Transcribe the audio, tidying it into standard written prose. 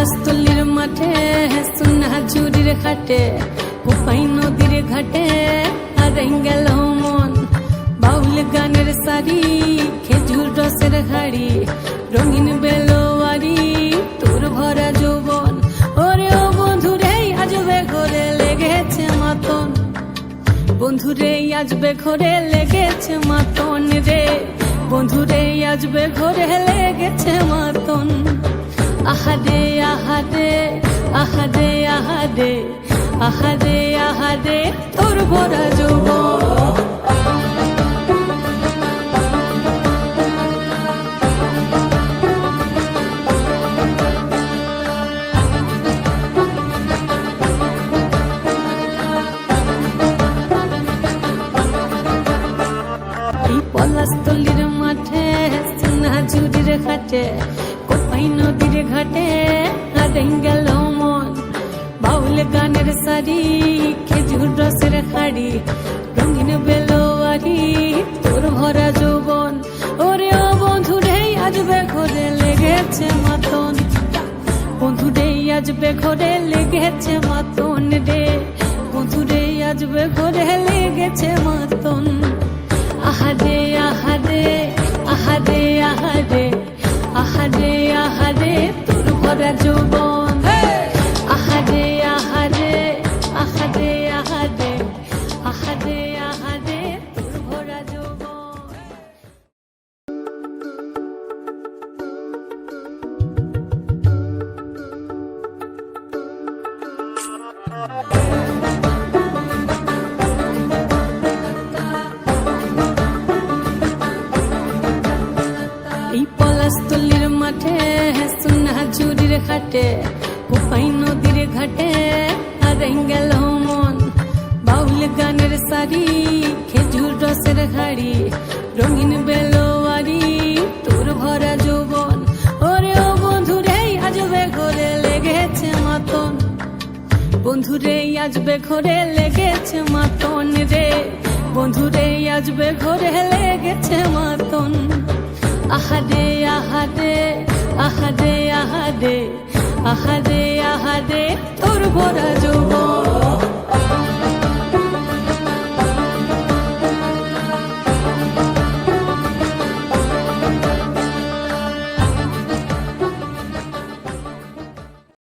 পলাশতলির মাঠে সোনা চুরির খাটে কোপাই নদীর ঘাটে হারাই গেল মন বাউল গানের সারি খেজুর রসের হাড়ি রঙিন বেলোয়ারি তোর ভরা যৌবন ওরে ও বন্ধুরে আজবে ঘরে লেগেছে মাতন বন্ধুরে আজবে ঘরে লেগেছে মাতন রে বন্ধুরে আজবে ঘরে লেগেছে মাতন আহারে আহারে আহারে আহারে আহারে আহারে তোর ভরা যৌবন পলাশতলির মাঠে সোনা চুরির খাটে কোপাই নদীর ঘাটে হারাই গেল মন বাউল গানের সারি খেজুর রসের হাড়ি রঙিন বেলোয়ারি তোর ভরা যৌবন ওরে ও বন্ধুরে আজবে ঘরে লেগেছে মাতন বন্ধুরে আজবে ঘরে লেগেছে মাতন রে বন্ধুরে আজবে ঘরে লেগেছে মাতন আহারে আহারে আহারে আহারে আহারে আহারে তোর ভরা যৌবন আহারে আহারে আহারে আহারে আহারে আহারে তোর ভরা যৌবন পলাশতলির মাঠে সোনা চুরির খাটে কোপাই নদীর ঘাটে হারাই গেল মন বাউল গানের সারি খেজুর রসের হাড়ি রঙিন বেলোয়ারি তোর ভরা যৌবন ওরে ও বন্ধুরে আজবে ঘরে লেগেছে মাতন বন্ধুরে আজবে ঘরে লেগেছে মাতন রে বন্ধুরে আজবে ঘরে লেগেছে মাতন আহারে আহারে আহারে আহারে আহারে আহারে তোর ভরা